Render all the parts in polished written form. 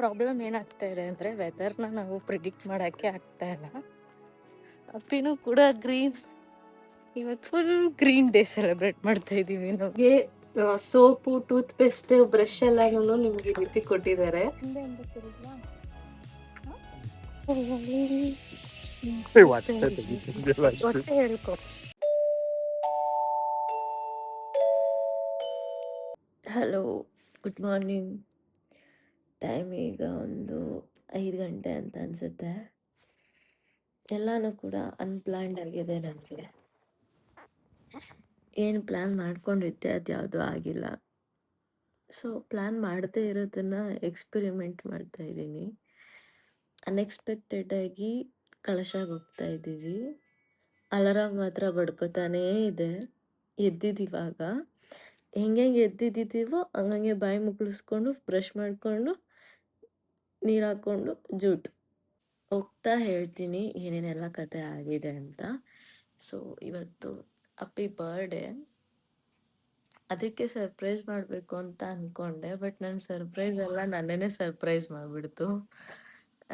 Problem ಏನಾಗ್ತಾ ಇದೆ ಅಂದರೆ ವೆದರ್ನ ನಾವು ಪ್ರಿಡಿಕ್ಟ್ ಮಾಡೋಕ್ಕೆ ಆಗ್ತಾ ಇಲ್ಲ. ಅಪ್ಪಿನೂ ಕೂಡ ಇವತ್ತು ಫುಲ್ ಗ್ರೀನ್ ಡೇ ಸೆಲೆಬ್ರೇಟ್ ಮಾಡ್ತಾ ಇದ್ದೀವಿ. ನಮಗೆ ಸೋಪು, ಟೂತ್ ಪೇಸ್ಟ್, ಬ್ರಷ್ ಎಲ್ಲಾನು ನಿಮ್ಗೆ ಈ ರೀತಿ ಕೊಟ್ಟಿದ್ದಾರೆ. ಹೊಟ್ಟೆ ಹೇಳ್ಕೊ. Hello, good morning. ಟೈಮ್ ಈಗ ಒಂದು 5 ಗಂಟೆ ಅಂತ ಅನಿಸುತ್ತೆ. ಎಲ್ಲನೂ ಕೂಡ ಅನ್ಪ್ಲ್ಯಾನ್ಡ್ ಆಗಿದೆ. ನನಗೆ ಏನು ಪ್ಲ್ಯಾನ್ ಮಾಡ್ಕೊಂಡಿದ್ದೆ ಅದು ಯಾವುದೂ ಆಗಿಲ್ಲ. ಸೊ ಪ್ಲ್ಯಾನ್ ಮಾಡದೇ ಇರೋದನ್ನು ಎಕ್ಸ್ಪೆರಿಮೆಂಟ್ ಮಾಡ್ತಾಯಿದ್ದೀನಿ. ಅನ್ಎಕ್ಸ್ಪೆಕ್ಟೆಡಾಗಿ ಕಳಶಾಗಿ ಹೋಗ್ತಾ ಇದ್ದೀವಿ. ಅಲಾರಾಮ್ ಮಾತ್ರ ಬಡ್ಕೋತಾನೇ ಇದೆ. ಎದ್ದಿದ್ದೀವಾಗ ಹೆಂಗೆ ಎದ್ದಿದ್ದೀವೋ ಹಂಗಂಗೆ ಬಾಯಿ ಮುಕ್ಕಳಿಸ್ಕೊಂಡು ಬ್ರಷ್ ಮಾಡಿಕೊಂಡು ನೀರು ಹಾಕ್ಕೊಂಡು ಜೂಟ್ ಹೋಗ್ತಾ ಹೇಳ್ತೀನಿ ಏನೇನೆಲ್ಲ ಕತೆ ಆಗಿದೆ ಅಂತ. ಸೊ ಇವತ್ತು ಅಪ್ಪಿ ಬರ್ಡೇ, ಅದಕ್ಕೆ ಸರ್ಪ್ರೈಸ್ ಮಾಡಬೇಕು ಅಂತ ಅಂದ್ಕೊಂಡೆ. ಬಟ್ ನನ್ನ ಸರ್ಪ್ರೈಸ್ ಎಲ್ಲ ನನ್ನೇ ಸರ್ಪ್ರೈಸ್ ಮಾಡಿಬಿಡ್ತು.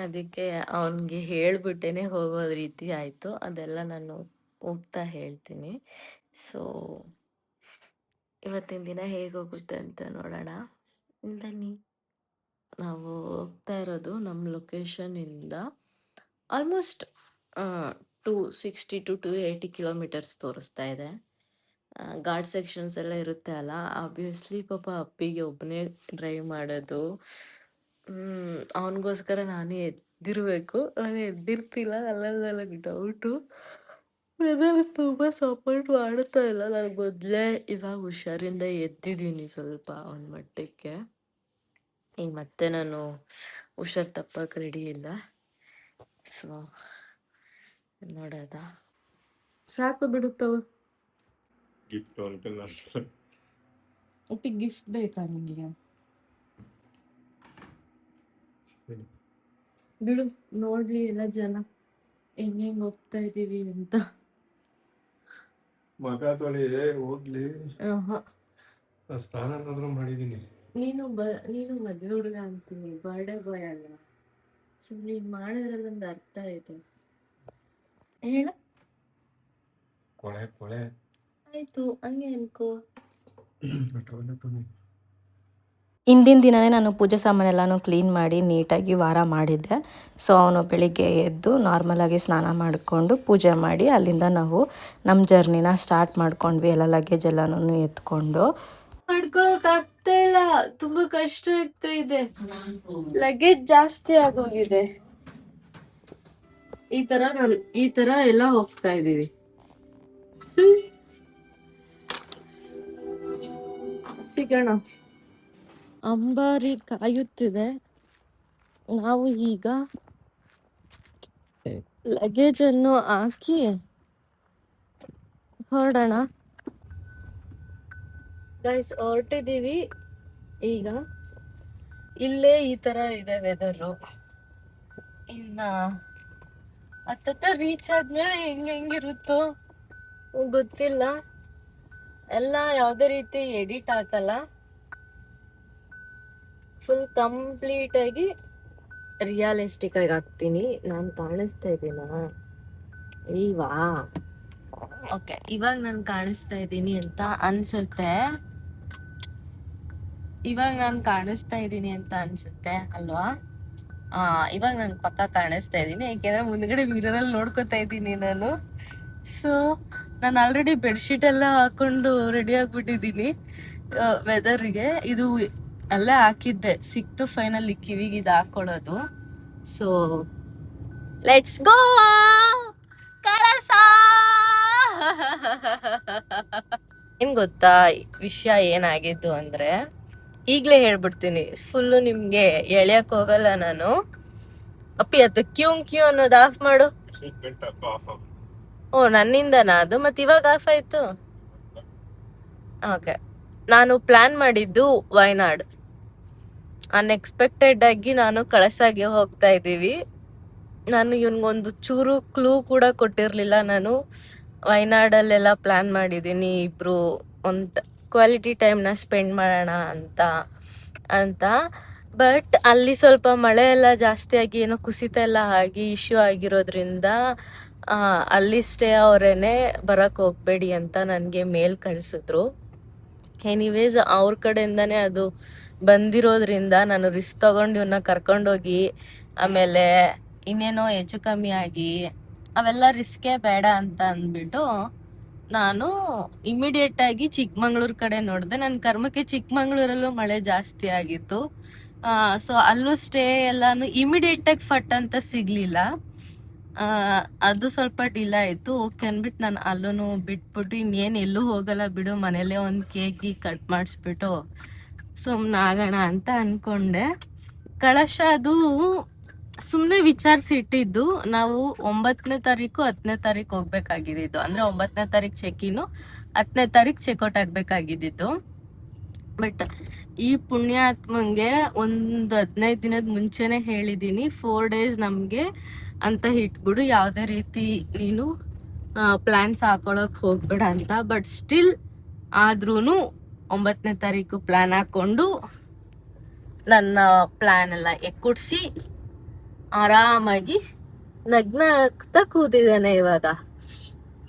ಅದಕ್ಕೆ ಅವನಿಗೆ ಹೇಳ್ಬಿಟ್ಟೇ ಹೋಗೋದು ರೀತಿ ಆಯಿತು. ಅದೆಲ್ಲ ನಾನು ಹೋಗ್ತಾ ಹೇಳ್ತೀನಿ. ಸೊ ಇವತ್ತಿನ ದಿನ ಹೇಗೆ ಹೋಗುತ್ತೆ ಅಂತ ನೋಡೋಣ ಬನ್ನಿ. ನಾವು ಹೋಗ್ತಾ ಇರೋದು ನಮ್ಮ ಲೊಕೇಶನಿಂದ ಆಲ್ಮೋಸ್ಟ್ 260 to 280 ಕಿಲೋಮೀಟರ್ಸ್ ತೋರಿಸ್ತಾ ಇದೆ. ಘಾಟ್ ಸೆಕ್ಷನ್ಸ್ ಎಲ್ಲ ಇರುತ್ತೆ ಅಲ್ಲ, ಆಬ್ವಿಯಸ್ಲಿ ಪಾಪ ಅಪ್ಪಿಗೆ ಒಬ್ಬನೇ ಡ್ರೈವ್ ಮಾಡೋದು. ಅವನಿಗೋಸ್ಕರ ನಾನೇ ಎದ್ದಿರಬೇಕು. ನಾನು ಎದ್ದಿರ್ತಿಲ್ಲ, ನನಗೆ ಡೌಟು. ವೆದರ್ ತುಂಬ ಸಪೋರ್ಟ್ ಮಾಡುತ್ತಾ ಇಲ್ಲ. ನನಗೆ ಮೊದಲೇ ಇವಾಗ ಹುಷಾರಿಂದ ಎದ್ದಿದ್ದೀನಿ ಸ್ವಲ್ಪ ಒಂದು ಮಟ್ಟಕ್ಕೆ. ಈಗ ಮತ್ತೆ ನಾನು ಹುಷಾರು ತಪ್ಪಕ್ಕೆ ರೆಡಿ ಇಲ್ಲ. ಸೊ ನೋಡೋದ. ಸಾಕು ಬಿಡುತ್ತವು. ಗಿಫ್ಟ್ ಅಂಕಲ್ ಒಪ್ಪಿ ಗಿಫ್ಟ್ ಬೇಕಾ ನಿಮಗೆ? ಬಿಡು, ನೋಡ್ಲಿ ಎಲ್ಲ ಜನ ಹೆಂಗೆ ಹೋಗ್ತಾ ಇದ್ದೀವಿ ಅಂತ. ಮಗ ತೊಳಿ ಹೋಗ್ಲಿ. ಸ್ನಾನ ಏನಾದ್ರು ಮಾಡಿದೀನಿ. ನೀನು ಮದುವೆ ಹುಡುಗ ಅಂತೀನಿ, ಬರ್ಡೇ ಬಾಯ್ ಅಲ್ಲ. ಸೊ ನೀನು ಮಾಡಿದ್ರಲ್ಲಿ ಒಂದು ಅರ್ಥ ಇದೆ. ಹೇಳ ಕೊಳೆ ಆಯ್ತು, ಹಂಗೆ ಅನ್ಕೋ. ಹಿಂದಿನ ದಿನವೇ ನಾನು ಪೂಜೆ ಸಾಮಾನೆಲ್ಲನೂ ಕ್ಲೀನ್ ಮಾಡಿ ನೀಟಾಗಿ ವಾರ ಮಾಡಿದ್ದೆ. ಸೊ ಅವನು ಬೆಳಿಗ್ಗೆ ಎದ್ದು ನಾರ್ಮಲಾಗಿ ಸ್ನಾನ ಮಾಡಿಕೊಂಡು ಪೂಜೆ ಮಾಡಿ ಅಲ್ಲಿಂದ ನಾವು ನಮ್ಮ ಜರ್ನಿನ ಸ್ಟಾರ್ಟ್ ಮಾಡ್ಕೊಂಡ್ವಿ. ಎಲ್ಲ ಲಗೇಜ್ ಎಲ್ಲನೂ ಎತ್ಕೊಂಡು. ಮಾಡ್ಕೊಳಕ್ಕಾಗ್ತಾ ಇಲ್ಲ, ತುಂಬಾ ಕಷ್ಟ ಆಗ್ತಾ ಇದೆ. ಲಗೇಜ್ ಜಾಸ್ತಿ ಆಗೋಗಿದೆ. ಈ ತರ ಎಲ್ಲ ಹೋಗ್ತಾ ಇದೀವಿ. ಸಿಗೋಣ. ಅಂಬಾರಿ ಕಾಯುತ್ತಿದೆ. ನಾವು ಈಗ ಲಗೇಜ್ ಅನ್ನು ಹಾಕಿ ಹೊರಡೋಣ. ಗೈಸ್, ಹೊರಟಿದೀವಿ ಈಗ. ಇಲ್ಲೇ ಈ ತರ ಇದೆ ವೆದರು. ಇನ್ನ ಹತ್ತತ್ತ ರೀಚ್ ಆದ್ಮೇಲೆ ಹೆಂಗಿರುತ್ತೋ ಗೊತ್ತಿಲ್ಲ. ಎಲ್ಲ ಯಾವುದೇ ರೀತಿ ಎಡಿಟ್ ಹಾಕಲ್ಲ, ಫುಲ್ ಕಂಪ್ಲೀಟ್ ಆಗಿ ರಿಯಲಿಸ್ಟಿಕ್ ಆಗಿ ಹಾಕ್ತೀನಿ. ನಾನು ಕಾಣಿಸ್ತಾ ಇದ್ದೀನ? ಓಕೆ, ಇವಾಗ ನಾನು ಕಾಣಿಸ್ತಾ ಇದ್ದೀನಿ ಅಂತ ಅನ್ಸುತ್ತೆ. ಅಲ್ವಾ? ಇವಾಗ ನಾನು ಪಕ್ಕ ಕಾಣಿಸ್ತಾ ಇದ್ದೀನಿ, ಯಾಕೆಂದ್ರೆ ಮುಂದ್ಗಡೆ ಮಿರರಲ್ಲಿ ನೋಡ್ಕೊತಾ ಇದ್ದೀನಿ ನಾನು. ಸೊ ನಾನು ಆಲ್ರೆಡಿ ಬೆಡ್ಶೀಟ್ ಎಲ್ಲ ಹಾಕೊಂಡು ರೆಡಿ ಆಗ್ಬಿಟ್ಟಿದ್ದೀನಿ ವೆದರ್ಗೆ. ಇದು ಅಲ್ಲೇ ಹಾಕಿದ್ದೆ, ಸಿಕ್ತು ಫೈನಲಿ ಕಿವಿಗೆ ಇದು ಹಾಕೊಳ್ಳೋದು. ಸೊ ಲೆಟ್ಸ್ ಗೋ ಕಳಸ. ಏನ್ ಗೊತ್ತಾ ವಿಷಯ ಏನಾಗಿದ್ದು ಅಂದ್ರೆ, ಈಗಲೇ ಹೇಳ್ಬಿಡ್ತೀನಿ, ಫುಲ್ಲು ನಿಮ್ಗೆ ಎಳ್ಯಕ್ ಹೋಗಲ್ಲ ನಾನು. ಅಪ್ಪಿ ಅದು ಕ್ಯೂ ಅನ್ನೋದು ಆಫ್ ಮಾಡು. ಓ, ನನ್ನಿಂದನಾ ಅದು? ಮತ್ತೆ ಇವಾಗ ಆಫ್ ಆಯ್ತು. ಓಕೆ, ನಾನು ಪ್ಲಾನ್ ಮಾಡಿದ್ದು ವಯನಾಡ್. ಅನ್ಎಕ್ಸ್ಪೆಕ್ಟೆಡ್ ಆಗಿ ನಾನು ಕಳಸಾಗೆ ಹೋಗ್ತಾ ಇದ್ದೀವಿ. ನಾನು ಇವನ್ಗೊಂದು ಚೂರು ಕ್ಲೂ ಕೂಡ ಕೊಟ್ಟಿರಲಿಲ್ಲ. ನಾನು ವಯನಾಡಲ್ಲೆಲ್ಲ ಪ್ಲಾನ್ ಮಾಡಿದ್ದೀನಿ, ಇಬ್ರು ಒಂದು ಕ್ವಾಲಿಟಿ ಟೈಮ್ನ ಸ್ಪೆಂಡ್ ಮಾಡೋಣ ಅಂತ. ಬಟ್ ಅಲ್ಲಿ ಸ್ವಲ್ಪ ಮಳೆ ಎಲ್ಲ ಜಾಸ್ತಿ ಆಗಿ ಏನೋ ಕುಸಿತ ಎಲ್ಲ ಆಗಿ ಇಶ್ಯೂ ಆಗಿರೋದ್ರಿಂದ ಅಲ್ಲಿ ಸ್ಟೇ ಅವರೇನೆ ಬರಕ್ಕೆ ಹೋಗ್ಬೇಡಿ ಅಂತ ನನಗೆ ಮೇಲ್ ಕಳಿಸಿದ್ರು. ಎನಿವೇಸ್ ಅವ್ರ ಕಡೆಯಿಂದನೇ ಅದು ಬಂದಿರೋದ್ರಿಂದ ನಾನು ರಿಸ್ಕ್ ತಗೊಂಡು ಇವನ್ನ ಕರ್ಕೊಂಡೋಗಿ ಆಮೇಲೆ ಇನ್ನೇನೋ ಹೆಚ್ಚು ಕಮ್ಮಿ ಆಗಿ ಅವೆಲ್ಲ ರಿಸ್ಕೇ ಬೇಡ ಅಂತ ಅಂದ್ಬಿಟ್ಟು ನಾನು ಇಮಿಡಿಯೇಟ್ ಆಗಿ ಚಿಕ್ಕಮಂಗ್ಳೂರ್ ಕಡೆ ನೋಡಿದೆ. ನನ್ನ ಕರ್ಮಕ್ಕೆ ಚಿಕ್ಕಮಂಗ್ಳೂರಲ್ಲೂ ಮಳೆ ಜಾಸ್ತಿ ಆಗಿತ್ತು. ಸೊ ಅಲ್ಲೂ ಸ್ಟೇ ಎಲ್ಲಾನು ಇಮಿಡಿಯೇಟ್ ಆಗಿ ಫಟ್ ಅಂತ ಸಿಗ್ಲಿಲ್ಲ. ಅದು ಸ್ವಲ್ಪ ಡಿಲೇ ಆಯಿತು. ಓಕೆ ಅಂದ್ಬಿಟ್ಟು ನಾನು ಅಲ್ಲೂ ಬಿಟ್ಬಿಟ್ಟು ಇನ್ನೇನು ಎಲ್ಲೂ ಹೋಗಲ್ಲ ಬಿಡು, ಮನೇಲೇ ಒಂದು ಕೇಕ್ ಕಟ್ ಮಾಡಿಸ್ಬಿಟ್ಟು ಸುಮ್ಮನೆ ಆಗೋಣ ಅಂತ ಅಂದ್ಕೊಂಡೆ. ಕಳಶ ಅದು ಸುಮ್ಮನೆ ವಿಚಾರಿಸಿ ಇಟ್ಟಿದ್ದು. ನಾವು 9ನೇ ತಾರೀಕು 10ನೇ ತಾರೀಕು ಹೋಗ್ಬೇಕಾಗಿದ್ದು, ಅಂದರೆ 9ನೇ ತಾರೀಕು ಚೆಕ್-ಇನ್ನು, 10ನೇ ತಾರೀಕು ಚೆಕ್ಔಟ್ ಆಗಬೇಕಾಗಿದ್ದು. ಬಟ್ ಈ ಪುಣ್ಯಾತ್ಮಂಗೆ ಒಂದು 15 ದಿನದ ಮುಂಚೆನೇ ಹೇಳಿದ್ದೀನಿ, 4 ಡೇಸ್ ನಮಗೆ ಅಂತ ಇಟ್ಬಿಡು, ಯಾವುದೇ ರೀತಿ ನೀನು ಪ್ಲ್ಯಾನ್ಸ್ ಹಾಕೊಳಕ್ಕೆ ಹೋಗ್ಬೇಡ ಅಂತ. ಬಟ್ ಸ್ಟಿಲ್ ಆದ್ರೂ 9ನೇ ತಾರೀಕು ಪ್ಲ್ಯಾನ್ ಹಾಕ್ಕೊಂಡು ನನ್ನ ಪ್ಲ್ಯಾನ್ ಎಲ್ಲ ಎಕ್ಕುಡ್ಸಿ ಆರಾಮಾಗಿ ನಗ್ನಗ್ತಾ ಕೂತಿದ್ದಾನೆ ಇವಾಗ.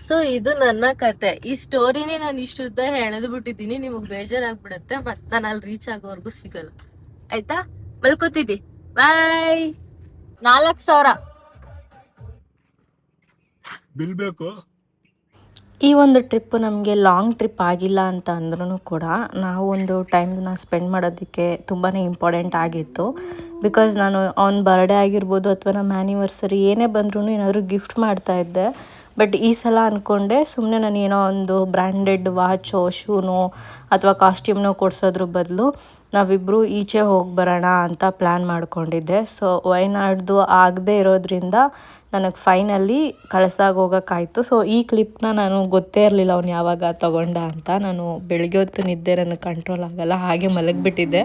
ಸೊ ಇದು ನನ್ನ ಕತೆ. ಈ ಸ್ಟೋರಿನೇ ನಾನು ಇಷ್ಟುದ್ದ ಎಳೆದು ಬಿಟ್ಟಿದ್ದೀನಿ, ನಿಮಗೆ ಬೇಜಾರಾಗ್ಬಿಡುತ್ತೆ, ಮತ್ತೆ ನಾನು ಅಲ್ಲಿ ರೀಚ್ ಆಗೋವರೆಗೂ ಸಿಗಲ್ಲ. ಆಯ್ತಾ? ಮಲ್ಕೋತೀನಿ. ಬಾಯ್. 4,000 ಬಿಲ್ ಬೇಕು. ಈ ಒಂದು ಟ್ರಿಪ್ ನಮಗೆ ಲಾಂಗ್ ಟ್ರಿಪ್ ಆಗಿಲ್ಲ ಅಂತ ಅಂದ್ರೂ ಕೂಡ ನಾವು ಒಂದು ಟೈಮ್ನ ಸ್ಪೆಂಡ್ ಮಾಡೋದಕ್ಕೆ ತುಂಬಾ ಇಂಪಾರ್ಟೆಂಟ್ ಆಗಿತ್ತು. ಬಿಕಾಸ್ ನಾನು ಅವ್ನ ಬರ್ಡೇ ಆಗಿರ್ಬೋದು ಅಥವಾ ನಮ್ಮ ಆ್ಯನಿವರ್ಸರಿ ಏನೇ ಬಂದ್ರೂ ಏನಾದರೂ ಗಿಫ್ಟ್ ಮಾಡ್ತಾಯಿದ್ದೆ. ಬಟ್ ಈ ಸಲ ಅಂದ್ಕೊಂಡೆ ಸುಮ್ಮನೆ ನಾನು ಏನೋ ಒಂದು ಬ್ರ್ಯಾಂಡೆಡ್ ವಾಚೋ ಶೂನೋ ಅಥವಾ ಕಾಸ್ಟ್ಯೂಮ್ನೋ ಕೊಡ್ಸೋದ್ರ ಬದಲು ನಾವಿಬ್ಬರು ಈಚೆ ಹೋಗಿ ಬರೋಣ ಅಂತ ಪ್ಲ್ಯಾನ್ ಮಾಡ್ಕೊಂಡಿದ್ದೆ. ಸೊ ವಯನಾಡ್ದು ಆಗದೆ ಇರೋದ್ರಿಂದ ನನಗೆ ಫೈನಲಿ ಕಳಸಾಗ ಹೋಗೋಕ್ಕಾಯ್ತು. ಸೊ ಈ ಕ್ಲಿಪ್ನ ನಾನು ಗೊತ್ತೇ ಇರಲಿಲ್ಲ ಅವ್ನು ಯಾವಾಗ ತೊಗೊಂಡ ಅಂತ. ನಾನು ಬೆಳಗ್ಗೆ ಹೊತ್ತು ನಿದ್ದೆ ನನಗೆ ಕಂಟ್ರೋಲ್ ಆಗೋಲ್ಲ, ಹಾಗೆ ಮಲಗಿಬಿಟ್ಟಿದ್ದೆ.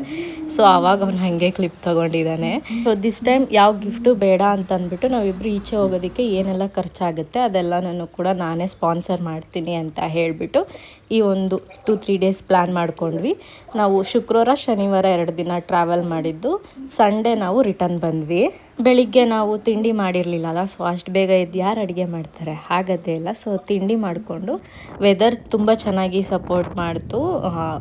ಸೊ ಆವಾಗ ಅವ್ನು ಹಾಗೆ ಕ್ಲಿಪ್ ತೊಗೊಂಡಿದ್ದಾನೆ. ಸೊ ದಿಸ್ ಟೈಮ್ ಯಾವ ಗಿಫ್ಟು ಬೇಡ ಅಂತ ಅಂದ್ಬಿಟ್ಟು ನಾವಿಬ್ಬರು ಈಚೆ ಹೋಗೋದಕ್ಕೆ ಏನೆಲ್ಲ ಖರ್ಚಾಗುತ್ತೆ ಅದೆಲ್ಲ ನಾನು ಕೂಡ ನಾನೇ ಸ್ಪಾನ್ಸರ್ ಮಾಡ್ತೀನಿ ಅಂತ ಹೇಳಿಬಿಟ್ಟು ಈ ಒಂದು 2-3 ಡೇಸ್ ಪ್ಲ್ಯಾನ್ ಮಾಡ್ಕೊಂಡ್ವಿ. ನಾವು ಶುಕ್ರವಾರ ಶನಿವಾರ 2 ದಿನ ಟ್ರಾವೆಲ್ ಮಾಡಿದ್ದು, ಸಂಡೇ ನಾವು ರಿಟರ್ನ್ ಬಂದ್ವಿ. ಬೆಳಿಗ್ಗೆ ನಾವು ತಿಂಡಿ ಮಾಡಿರಲಿಲ್ಲ, ಸೊ ಅಷ್ಟು ಬೇಗ ಎದ್ದು ಯಾರು ಅಡುಗೆ ಮಾಡ್ತಾರೆ, ಹಾಗದೇ ಇಲ್ಲ. ಸೊ ತಿಂಡಿ ಮಾಡಿಕೊಂಡು ವೆದರ್ ತುಂಬ ಚೆನ್ನಾಗಿ ಸಪೋರ್ಟ್ ಮಾಡ್ತು.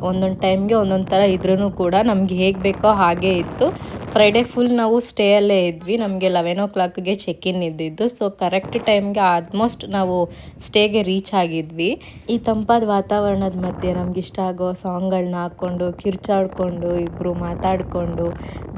ಒಂದೊಂದು ಟೈಮ್ಗೆ ಒಂದೊಂದು ಥರ ಇದ್ರೂ ಕೂಡ ನಮ್ಗೆ ಹೇಗೆ ಬೇಕೋ ಹಾಗೇ ಇತ್ತು. ಫ್ರೈಡೇ ಫುಲ್ ನಾವು ಸ್ಟೇಯಲ್ಲೇ ಇದ್ವಿ. ನಮಗೆ 11 o'clockಗೆ ಚೆಕ್-ಇನ್ ಇದ್ದಿದ್ದು. ಸೊ ಕರೆಕ್ಟ್ ಟೈಮ್ಗೆ ಆಲ್ಮೋಸ್ಟ್ ನಾವು ಸ್ಟೇಗೆ ರೀಚ್ ಆಗಿದ್ವಿ. ಈ ತಂಪಾದ ವಾತಾವರಣದ ಮಧ್ಯೆ ನಮ್ಗೆ ಇಷ್ಟ ಆಗೋ ಸಾಂಗ್ಗಳನ್ನ ಹಾಕ್ಕೊಂಡು ಕಿರ್ಚಾಡ್ಕೊಂಡು ಇಬ್ಬರು ಮಾತಾಡಿಕೊಂಡು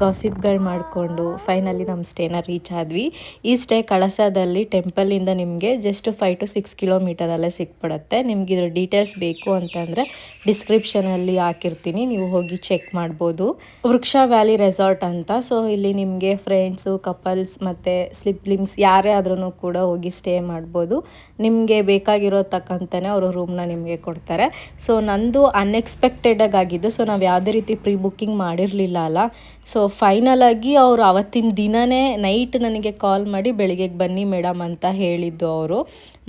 ಗಾಸಿಪ್ಗಳು ಮಾಡಿಕೊಂಡು ಫೈನಲಿ ನಮ್ಮ ಸ್ಟೇನ ರೀಚ್ ಆದ್ವಿ. ಈ ಸ್ಟೇ ಕಳಸದಲ್ಲಿ ಟೆಂಪಲಿಂದ ನಿಮಗೆ ಜಸ್ಟ್ 5 to 6 ಕಿಲೋಮೀಟರಲ್ಲೇ ಸಿಕ್ಬಿಡುತ್ತೆ. ನಿಮ್ಗೆ ಇದ್ರ ಡೀಟೇಲ್ಸ್ ಬೇಕು ಅಂತಂದರೆ ಡಿಸ್ಕ್ರಿಪ್ಷನಲ್ಲಿ ಹಾಕಿರ್ತೀನಿ, ನೀವು ಹೋಗಿ ಚೆಕ್ ಮಾಡ್ಬೋದು. ವೃಕ್ಷ ವ್ಯಾಲಿ ರೆಸಾರ್ಟ್ ಅಂತ. ಸೊ ಇಲ್ಲಿ ನಿಮಗೆ ಫ್ರೆಂಡ್ಸು, ಕಪಲ್ಸ್ ಮತ್ತು ಸ್ಲಿಪ್ಲಿಂಗ್ಸ್ ಯಾರೇ ಆದ್ರೂ ಕೂಡ ಹೋಗಿ ಸ್ಟೇ ಮಾಡ್ಬೋದು. ನಿಮಗೆ ಬೇಕಾಗಿರೋ ತಕ್ಕಂತಲೇ ಅವರು ರೂಮ್ನ ನಿಮಗೆ ಕೊಡ್ತಾರೆ. ಸೊ ನಂದು ಅನ್ಎಕ್ಸ್ಪೆಕ್ಟೆಡಾಗಿ ಆಗಿದ್ದು. ಸೊ ನಾವು ಯಾವುದೇ ರೀತಿ ಪ್ರೀ ಬುಕ್ಕಿಂಗ್ ಮಾಡಿರಲಿಲ್ಲ ಅಲ್ಲ. ಸೊ ಫೈನಲಾಗಿ ಅವರು ಅವತ್ತಿನ ದಿನವೇ ನೈಟ್ ನನಗೆ ಕಾಲ್ ಮಾಡಿ ಬೆಳಿಗ್ಗೆಗೆ ಬನ್ನಿ ಮೇಡಮ್ ಅಂತ ಹೇಳಿದ್ದು ಅವರು.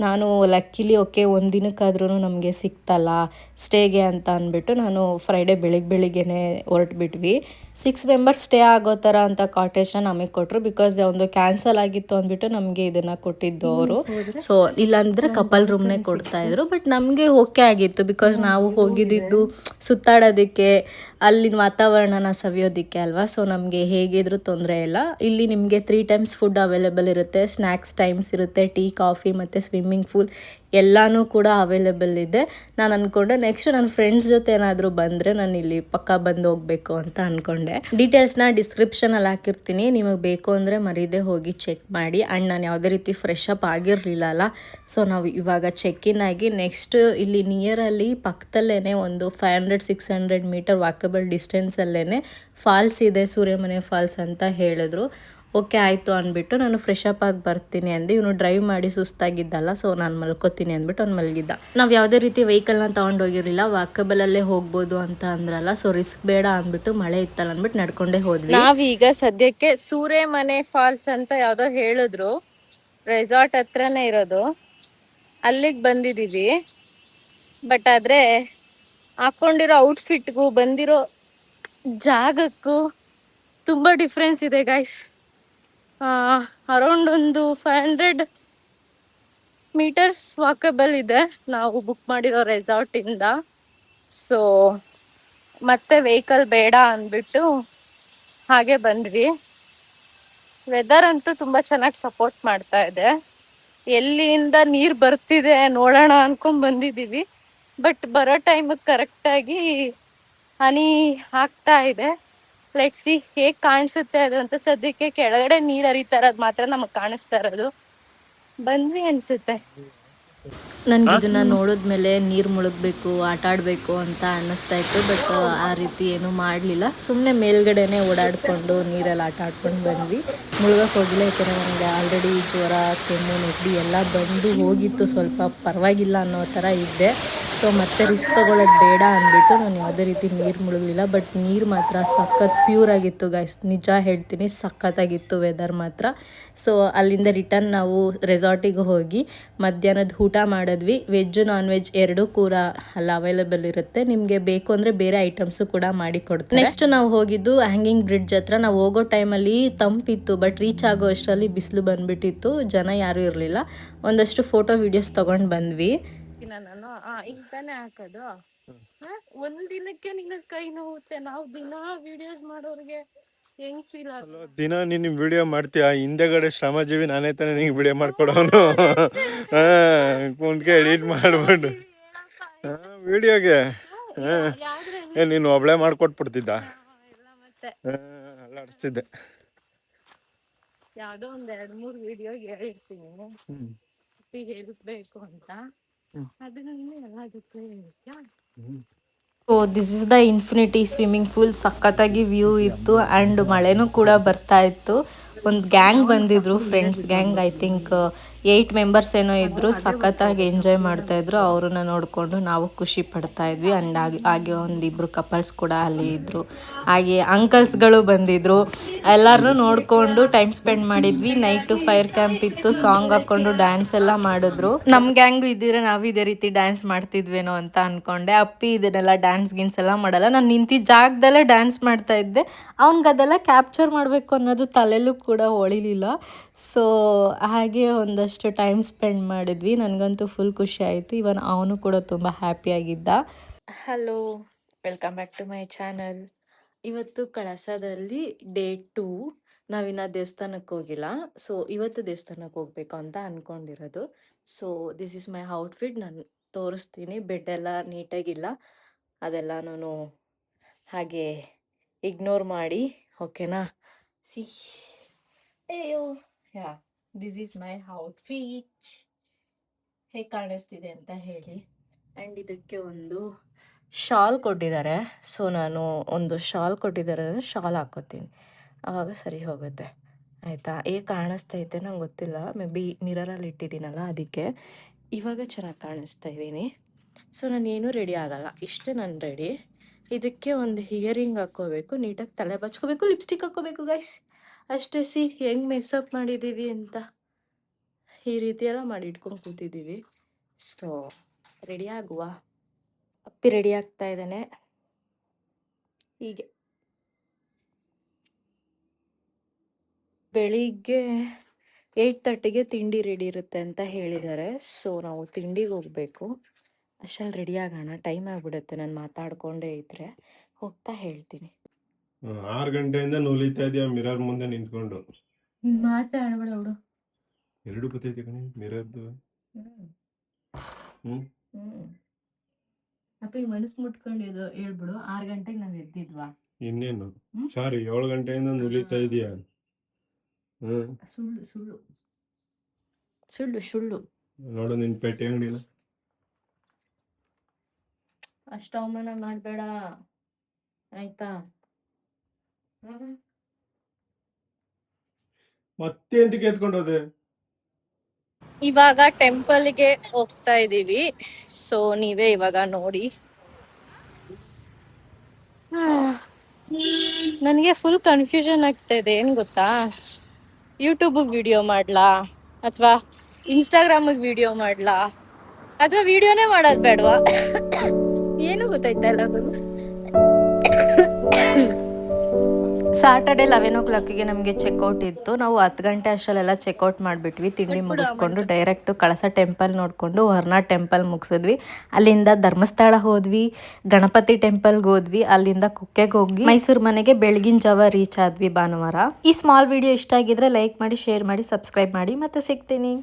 ನಾನು ಲಕ್ಕಿಲಿ ಓಕೆ ಒಂದು ದಿನಕ್ಕಾದ್ರೂ ನಮಗೆ ಸಿಕ್ತಲ್ಲ ಸ್ಟೇಗೆ ಅಂತ ಅಂದ್ಬಿಟ್ಟು ನಾನು ಫ್ರೈಡೇ ಬೆಳಿಗ್ಗೆನೇ ಹೊರಟ್ಬಿಟ್ವಿ. 6 ಮೆಂಬರ್ಸ್ ಸ್ಟೇ ಆಗೋ ಥರ ಅಂತ ಕಾಟೇಜ್ನ ನಮಗೆ ಕೊಟ್ಟರು. ಬಿಕಾಸ್ ಒಂದು ಕ್ಯಾನ್ಸಲ್ ಆಗಿತ್ತು ಅಂದ್ಬಿಟ್ಟು ನಮಗೆ ಇದನ್ನು ಕೊಟ್ಟಿದ್ದು ಅವರು. ಸೊ ಇಲ್ಲಾಂದರೆ ಕಪಲ್ ರೂಮ್ನೇ ಕೊಡ್ತಾಯಿದ್ರು. ಬಟ್ ನಮಗೆ ಓಕೆ ಆಗಿತ್ತು, ಬಿಕಾಸ್ ನಾವು ಹೋಗಿದ್ದು ಸುತ್ತಾಡೋದಕ್ಕೆ, ಅಲ್ಲಿನ ವಾತಾವರಣನ ಸವಿಯೋದಕ್ಕೆ ಅಲ್ವಾ. ಸೊ ನಮಗೆ ಹೇಗಿದ್ರೂ ತೊಂದರೆ ಇಲ್ಲ. ಇಲ್ಲಿ ನಿಮಗೆ 3 times ಫುಡ್ ಅವೈಲೇಬಲ್ ಇರುತ್ತೆ, ಸ್ನ್ಯಾಕ್ಸ್ ಟೈಮ್ಸ್ ಇರುತ್ತೆ, ಟೀ, ಕಾಫಿ ಮತ್ತು ಸ್ವಿಮ್ಮಿಂಗ್ ಪೂಲ್ ಎಲ್ಲನೂ ಕೂಡ ಅವೈಲೇಬಲ್ ಇದೆ. ನಾನು ಅಂದ್ಕೊಂಡೆ ನೆಕ್ಸ್ಟ್ ನನ್ನ ಫ್ರೆಂಡ್ಸ್ ಜೊತೆ ಏನಾದರೂ ಬಂದರೆ ನಾನು ಇಲ್ಲಿ ಪಕ್ಕ ಬಂದು ಹೋಗಬೇಕು ಅಂತ ಅಂದ್ಕೊಂಡೆ. ಡೀಟೇಲ್ಸ್ನ ಡಿಸ್ಕ್ರಿಪ್ಷನಲ್ಲಿ ಹಾಕಿರ್ತೀನಿ, ನಿಮಗೆ ಬೇಕು ಅಂದರೆ ಮರೀದೆ ಹೋಗಿ ಚೆಕ್ ಮಾಡಿ. ಆ್ಯಂಡ್ ನಾನು ಯಾವುದೇ ರೀತಿ ಫ್ರೆಶ್ ಅಪ್ ಆಗಿರಲಿಲ್ಲ ಅಲ್ಲ. ಸೊ ನಾವು ಇವಾಗ ಚೆಕ್-ಇನ್ ಆಗಿ ನೆಕ್ಸ್ಟ್ ಇಲ್ಲಿ ನಿಯರಲ್ಲಿ ಪಕ್ಕದಲ್ಲೇ ಒಂದು 500-600 ಮೀಟರ್ ವಾಕಬಲ್ ಡಿಸ್ಟೆನ್ಸಲ್ಲೇ ಫಾಲ್ಸ್ ಇದೆ, ಸೂರ್ಯಮನೆ ಫಾಲ್ಸ್ ಅಂತ ಹೇಳಿದ್ರು. ಓಕೆ ಆಯಿತು ಅಂದ್ಬಿಟ್ಟು ನಾನು ಫ್ರೆಶ್ ಅಪ್ ಆಗಿ ಬರ್ತೀನಿ ಅಂದು. ಇವನು ಡ್ರೈವ್ ಮಾಡಿ ಸುಸ್ತಾಗಿದ್ದಲ್ಲ, ಸೊ ನಾನು ಮಲ್ಕೋತೀನಿ ಅಂದ್ಬಿಟ್ಟು ಅವ್ನು ಮಲಗಿದ್ದ. ನಾವು ಯಾವುದೇ ರೀತಿ ವೆಹಿಕಲ್ನ ತೊಗೊಂಡೋಗಿರಲಿಲ್ಲ, ವಾಕಬಲಲ್ಲೇ ಹೋಗ್ಬೋದು ಅಂತ ಅಂದ್ರಲ್ಲ. ಸೊ ರಿಸ್ಕ್ ಬೇಡ ಅಂದ್ಬಿಟ್ಟು ಮಳೆ ಇತ್ತಲ್ಲ ಅಂದ್ಬಿಟ್ಟು ನಡ್ಕೊಂಡೇ ಹೋದ್ವಿ. ನಾವೀಗ ಸದ್ಯಕ್ಕೆ ಸೂರ್ಯಮನೆ ಫಾಲ್ಸ್ ಅಂತ ಯಾವುದೋ ಹೇಳಿದ್ರು, ರೆಸಾರ್ಟ್ ಹತ್ರನೇ ಇರೋದು, ಅಲ್ಲಿಗೆ ಬಂದಿದ್ದೀವಿ. ಬಟ್ ಆದರೆ ಹಾಕ್ಕೊಂಡಿರೋ ಔಟ್ಫಿಟ್ಗೂ ಬಂದಿರೋ ಜಾಗಕ್ಕೂ ತುಂಬ ಡಿಫ್ರೆನ್ಸ್ ಇದೆ ಗೈಸ್. ಅರೌಂಡ್ ಒಂದು 500 ಮೀಟರ್ಸ್ ವಾಕಬಲ್ ಇದೆ ನಾವು ಬುಕ್ ಮಾಡಿರೋ ರೆಸಾರ್ಟಿಂದ. ಸೊ ಮತ್ತೆ ವೆಹಿಕಲ್ ಬೇಡ ಅಂದ್ಬಿಟ್ಟು ಹಾಗೆ ಬಂದ್ವಿ. ವೆದರ್ ಅಂತೂ ತುಂಬ ಚೆನ್ನಾಗಿ ಸಪೋರ್ಟ್ ಮಾಡ್ತಾ ಇದೆ. ಎಲ್ಲಿಂದ ನೀರು ಬರ್ತಿದೆ ನೋಡೋಣ ಅನ್ಕೊಂಡ್ ಬಂದಿದ್ದೀವಿ. ಬಟ್ ಬರೋ ಟೈಮಿಗೆ ಕರೆಕ್ಟಾಗಿ ಹನಿ ಆಗ್ತಾ ಇದೆ. ಲೆಟ್ಸ್ ಸಿ ಹೇಗೆ ಕಾಣಿಸುತ್ತೆ ಅದು ಅಂತ. ಸದ್ಯಕ್ಕೆ ಕೆಳಗಡೆ ನೀರು ಹರಿತಾ ಇರೋದು ಮಾತ್ರ ನಮಗೆ ಕಾಣಿಸ್ತಾ ಇರೋದು. ಬಂದ್ವಿ ಅನ್ಸುತ್ತೆ. ನನಗೆ ಇದನ್ನು ನೋಡಿದ್ಮೇಲೆ ನೀರು ಮುಳುಗಬೇಕು, ಆಟ ಆಡಬೇಕು ಅಂತ ಅನ್ನಿಸ್ತಾ ಇತ್ತು. ಬಟ್ ಆ ರೀತಿ ಏನೂ ಮಾಡಲಿಲ್ಲ. ಸುಮ್ಮನೆ ಮೇಲ್ಗಡೆನೇ ಓಡಾಡಿಕೊಂಡು ನೀರಲ್ಲಿ ಆಟ ಆಡ್ಕೊಂಡು ಬಂದ್ವಿ. ಮುಳುಗಕ್ಕೆ ಹೋಗಿಲ್ಲ, ಯಾಕೆಂದರೆ ನನಗೆ ಆಲ್ರೆಡಿ ಜ್ವರ, ಕೆಮ್ಮು, ನೆಗಡಿ ಎಲ್ಲ ಬಂದು ಹೋಗಿತ್ತು. ಸ್ವಲ್ಪ ಪರವಾಗಿಲ್ಲ ಅನ್ನೋ ಥರ ಇದ್ದೆ. ಸೊ ಮತ್ತೆ ರಿಸ್ಕ್ ತೊಗೊಳ್ಳೋದು ಬೇಡ ಅಂದ್ಬಿಟ್ಟು ನಾನು ಯಾವುದೇ ರೀತಿ ನೀರು ಮುಳುಗಲಿಲ್ಲ. ಬಟ್ ನೀರು ಮಾತ್ರ ಸಖತ್ ಪ್ಯೂರ್ ಆಗಿತ್ತು ಗೈಸ್, ನಿಜ ಹೇಳ್ತೀನಿ, ಸಖತ್ತಾಗಿತ್ತು ವೆದರ್ ಮಾತ್ರ. ಸೊ ಅಲ್ಲಿಂದ ರಿಟರ್ನ್ ನಾವು ರೆಸಾರ್ಟಿಗೆ ಹೋಗಿ ಮಧ್ಯಾಹ್ನದ ಊಟ ಮಾಡಿದ್ವಿ. ವೆಜ್ಜು ನಾನ್ ವೆಜ್ ಎರಡೂ ಕೂಡ ಅಲ್ಲಿ ಅವೈಲೇಬಲ್ ಇರುತ್ತೆ. ನಿಮಗೆ ಬೇಕು ಅಂದರೆ ಬೇರೆ ಐಟಮ್ಸು ಕೂಡ ಮಾಡಿ ಕೊಡ್ತಾರೆ. ನೆಕ್ಸ್ಟ್ ನಾವು ಹೋಗಿದ್ದು ಹ್ಯಾಂಗಿಂಗ್ ಬ್ರಿಡ್ಜ್ ಹತ್ರ. ನಾವು ಹೋಗೋ ಟೈಮಲ್ಲಿ ತಂಪಿತ್ತು, ಬಟ್ ರೀಚ್ ಆಗೋ ಅಷ್ಟರಲ್ಲಿ ಬಿಸಿಲು ಬಂದುಬಿಟ್ಟಿತ್ತು. ಜನ ಯಾರೂ ಇರಲಿಲ್ಲ. ಒಂದಷ್ಟು ಫೋಟೋ ವೀಡಿಯೋಸ್ ತೊಗೊಂಡು ಬಂದ್ವಿ. ನಾನು ಈಗ ತಾನೇ ಹಾಕೋದು. ಒಂದ್ ದಿನಕ್ಕೆ ನಿಂಗೆ ಕೈ ನೋವುತ್ತೆ. ನಾವು ದಿನ ವಿಡಿಯೋಸ್ ಮಾಡೋರಿಗೆ ಹೆಂಗ್ ಫೀಲ್ ಆಗುತ್ತೆ? ದಿನ ನೀನು ವಿಡಿಯೋ ಮಾಡ್ತೀಯ, ಹಿಂದೆಗಡೆ ಶ್ರಮಜೀವಿ ನಾನೇ ತಾನೇ ನಿಂಗೆ ವಿಡಿಯೋ ಮಾಡ್ಕೊಡೋನು. ಕುಂತ್ಕೆ ಎಡಿಟ್ ಮಾಡ್ಬಿಟ್ಟು ವಿಡಿಯೋಗೆ ನೀನು ಒಬ್ಳೆ ಮಾಡ್ಕೊಟ್ಬಿಡ್ತಿದ್ದ. ಮತ್ತೆ ಅಲ್ಲಾಡಿಸ್ತಿದ್ದೆ. ಯಾವ್ದೋ ಒಂದ್ 2-3 ವಿಡಿಯೋ ಹೇಳಿರ್ತೀನಿ ಹೇಳಿಸ್ಬೇಕು ಅಂತ. ಅದನ್ನ ಎಲ್ಲದಕ್ಕೂ ಹೇಳ್ತೀಯಾ? So this is the infinity swimming pool. ಸಖತ್ತಾಗಿ ವ್ಯೂ ಇತ್ತು ಆ್ಯಂಡ್ ಮಳೆನೂ ಕೂಡ ಬರ್ತಾ ಇತ್ತು. ಒಂದು ಗ್ಯಾಂಗ್ ಬಂದಿದ್ರು, friends gang. I think 8 members ಏನೋ ಇದ್ದರು. ಸಖತ್ತಾಗಿ ಎಂಜಾಯ್ ಮಾಡ್ತಾಯಿದ್ರು. ಅವ್ರನ್ನ ನೋಡಿಕೊಂಡು ನಾವು ಖುಷಿ ಪಡ್ತಾ ಇದ್ವಿ. ಆ್ಯಂಡ್ ಹಾಗೆ ಒಂದಿಬ್ಬರು ಕಪಲ್ಸ್ ಕೂಡ ಅಲ್ಲಿ ಇದ್ದರು. ಹಾಗೆ ಅಂಕಲ್ಸ್ಗಳು ಬಂದಿದ್ದರು. ಎಲ್ಲರನ್ನೂ ನೋಡಿಕೊಂಡು ಟೈಮ್ ಸ್ಪೆಂಡ್ ಮಾಡಿದ್ವಿ. ನೈಟು ಫೈರ್ ಕ್ಯಾಂಪ್ ಇತ್ತು, ಸಾಂಗ್ ಹಾಕ್ಕೊಂಡು ಡ್ಯಾನ್ಸ್ ಎಲ್ಲ ಮಾಡಿದ್ರು. ನಮ್ಮ ಗ್ಯಾಂಗು ಇದ್ದಿದ್ರೆ ನಾವು ಇದೇ ರೀತಿ ಡ್ಯಾನ್ಸ್ ಮಾಡ್ತಿದ್ವೇನೋ ಅಂತ ಅಂದ್ಕೊಂಡೆ. ಅಪ್ಪಿ ಇದನ್ನೆಲ್ಲ ಡ್ಯಾನ್ಸ್ ಗಿನ್ಸ್ ಎಲ್ಲ ಮಾಡಲ್ಲ. ನಾನು ನಿಂತಿದ್ದ ಜಾಗದಲ್ಲೇ ಡ್ಯಾನ್ಸ್ ಮಾಡ್ತಾ ಇದ್ದೆ. ಅವ್ನಿಗೆ ಅದೆಲ್ಲ ಕ್ಯಾಪ್ಚರ್ ಮಾಡಬೇಕು ಅನ್ನೋದು ತಲೆಯಲ್ಲೂ ಕೂಡ ಹೊಳಿಲಿಲ್ಲ. ಸೊ ಹಾಗೆ ಒಂದಷ್ಟು ಟೈಮ್ ಸ್ಪೆಂಡ್ ಮಾಡಿದ್ವಿ. ನನಗಂತೂ ಫುಲ್ ಖುಷಿ ಆಯಿತು. ಇವನ್ ಅವನು ಕೂಡ ತುಂಬ ಹ್ಯಾಪಿಯಾಗಿದ್ದ. Hello, welcome back to my channel. ಇವತ್ತು ಕಳಸದಲ್ಲಿ ಡೇ 2. ನಾವಿನ್ನ ದೇವಸ್ಥಾನಕ್ಕೆ ಹೋಗಿಲ್ಲ. ಸೊ ಇವತ್ತು ದೇವಸ್ಥಾನಕ್ಕೆ ಹೋಗ್ಬೇಕು ಅಂತ ಅಂದ್ಕೊಂಡಿರೋದು. So this is my outfit. ನಾನು ತೋರಿಸ್ತೀನಿ. ಬೆಡ್ ಎಲ್ಲ ನೀಟಾಗಿಲ್ಲ, ಅದೆಲ್ಲ ನಾನು ಹಾಗೆ ಇಗ್ನೋರ್ ಮಾಡಿ, ಓಕೆನಾ? ಸಿ ಅಯ್ಯೋ ಯಾ, ದಿಸ್ ಈಸ್ ಮೈ ಔಟ್ಫಿಟ್. ಹೇಗೆ ಕಾಣಿಸ್ತಿದೆ ಅಂತ ಹೇಳಿ. ಆ್ಯಂಡ್ ಇದಕ್ಕೆ ಒಂದು ಶಾಲ್ ಕೊಟ್ಟಿದ್ದಾರೆ. ಸೊ ನಾನು ಒಂದು ಶಾಲ್ ಕೊಟ್ಟಿದ್ದಾರೆ, ಶಾಲ್ ಹಾಕೋತೀನಿ, ಆವಾಗ ಸರಿ ಹೋಗುತ್ತೆ. ಆಯಿತಾ? ಹೇಗೆ ಕಾಣಿಸ್ತೈತೆ ನಂಗೆ ಗೊತ್ತಿಲ್ಲ. ಮೇ ಬಿ ಮಿರರಲ್ಲಿ ಇಟ್ಟಿದ್ದೀನಲ್ಲ ಅದಕ್ಕೆ. ಇವಾಗ ಚೆನ್ನಾಗಿ ಕಾಣಿಸ್ತಾ ಇದ್ದೀನಿ. ಸೊ ನಾನೇನು ರೆಡಿ ಆಗಲ್ಲ, ಇಷ್ಟೇ ನಾನು ರೆಡಿ. ಇದಕ್ಕೆ ಒಂದು ಹಿಯರಿಂಗ್ ಹಾಕ್ಕೋಬೇಕು, ನೀಟಾಗಿ ತಲೆ ಬಚ್ಕೋಬೇಕು, ಲಿಪ್ಸ್ಟಿಕ್ ಹಾಕ್ಕೋಬೇಕು ಗೈಸ್. ಅಷ್ಟೇ. ಸಿ ಹೆಂಗೆ ಮೆಸ್ಅಪ್ ಮಾಡಿದ್ದೀವಿ ಅಂತ. ಈ ರೀತಿ ಎಲ್ಲ ಮಾಡಿ ಇಟ್ಕೊಂಡು ಕೂತಿದ್ದೀವಿ. ಸೊ ರೆಡಿ ಆಗುವ. ಅಪ್ಪಿ ರೆಡಿ ಆಗ್ತಾ ಇದ್ದಾನೆ. ಹೀಗೆ ಬೆಳಿಗ್ಗೆ 8:30ಗೆ ತಿಂಡಿ ರೆಡಿ ಇರುತ್ತೆ ಅಂತ ಹೇಳಿದ್ದಾರೆ. ಸೊ ನಾವು ತಿಂಡಿಗೆ ಹೋಗಬೇಕು. ಅಷ್ಟಲ್ಲಿ ರೆಡಿ ಆಗೋಣ. ಟೈಮ್ ಆಗಿಬಿಡುತ್ತೆ ನಾನು ಮಾತಾಡ್ಕೊಂಡೇ ಇದ್ದರೆ. ಹೋಗ್ತಾ ಹೇಳ್ತೀನಿ. 6 ಗಂಟೆಯಿಂದ ನೂಲಿತಾ ಇದೆಯಾ ಮಿರರ್ ಮುಂದೆ ನಿಂತ್ಕೊಂಡು. ಮಾತಾಡ್ಬೇಡ ಬಿಡು. ಎರಡು ಗೊತ್ತೈತಿ ಕಣೆ ಮಿರರ್ದು. ಅಪ್ಪ ಈ ಮನಸ್ಸು ಮುಟ್ಕೊಂಡಿದ್ದು ಹೇಳ್ಬಿಡು. 6 ಗಂಟೆಗೆ ನಾವು ಎದ್ದಿದ್ವಾ? ಇನ್ನೇನು ಸಾರಿ 7 ಗಂಟೆಯಿಂದ ನೂಲಿತಾ ಇದೆಯಾ? ಸುಳ್ಳು ಸುಳ್ಳು ಸುಳ್ಳು ಸುಳ್ಳು. ನೋಡು ನಿನ್ ಪೇಟೆ ಅಂಗಡಿನ. ಅಷ್ಟು ಅವಮಾನ ಮಾಡಬೇಡ ಆಯ್ತಾ? ಮತ್ತೆ ಎಂತಕ್ಕೆ ಎತ್ಕೊಂಡು ಹೋದೆ? ಇವಾಗ ಟೆಂಪಲ್ಗೆ ಹೋಗ್ತಾ ಇದ್ದೀವಿ. ಸೊ ನೀವೇ ಇವಾಗ ನೋಡಿ. ನನಗೆ ಫುಲ್ ಕನ್ಫ್ಯೂಷನ್ ಆಗ್ತಾ ಇದೆ. ಏನು ಗೊತ್ತಾ, ಯೂಟ್ಯೂಬಿಗೆ ವಿಡಿಯೋ ಮಾಡಲಾ ಅಥವಾ ಇನ್ಸ್ಟಾಗ್ರಾಮಿಗೆ ವಿಡಿಯೋ ಮಾಡಲಾ ಅಥವಾ ವಿಡಿಯೋನೇ ಮಾಡೋದು ಬೇಡವಾ? ಏನು ಗೊತ್ತಾಯ್ತಾ ಇಲ್ಲ. ಸಾಟರ್ಡೆ 11 ನಮಗೆ ಚೆಕ್ಔಟ್ ಇತ್ತು. ನಾವು 10 ಗಂಟೆ ಅಷ್ಟರಲ್ಲೆಲ್ಲ ಚೆಕ್ಔಟ್ ಮಾಡಿಬಿಟ್ವಿ. ತಿಂಡಿ ಮುಗಿಸ್ಕೊಂಡು ಡೈರೆಕ್ಟು ಕಳಸ ಟೆಂಪಲ್ ನೋಡಿಕೊಂಡು ಹೊರನಾಡ್ ಟೆಂಪಲ್ ಮುಗಿಸಿದ್ವಿ. ಅಲ್ಲಿಂದ ಧರ್ಮಸ್ಥಳ ಹೋದ್ವಿ, ಗಣಪತಿ ಟೆಂಪಲ್ಗೆ ಹೋದ್ವಿ, ಅಲ್ಲಿಂದ ಕುಕ್ಕೆಗೆ ಹೋಗಿ ಮೈಸೂರು ಮನೆಗೆ ಬೆಳಗಿನ ಜಾವ ರೀಚ್ ಆದ್ವಿ ಭಾನುವಾರ. ಈ ಸ್ಮಾಲ್ ವಿಡಿಯೋ ಇಷ್ಟ ಆಗಿದ್ರೆ ಲೈಕ್ ಮಾಡಿ, ಶೇರ್ ಮಾಡಿ, ಸಬ್ಸ್ಕ್ರೈಬ್ ಮಾಡಿ. ಮತ್ತೆ ಸಿಗ್ತೀನಿ.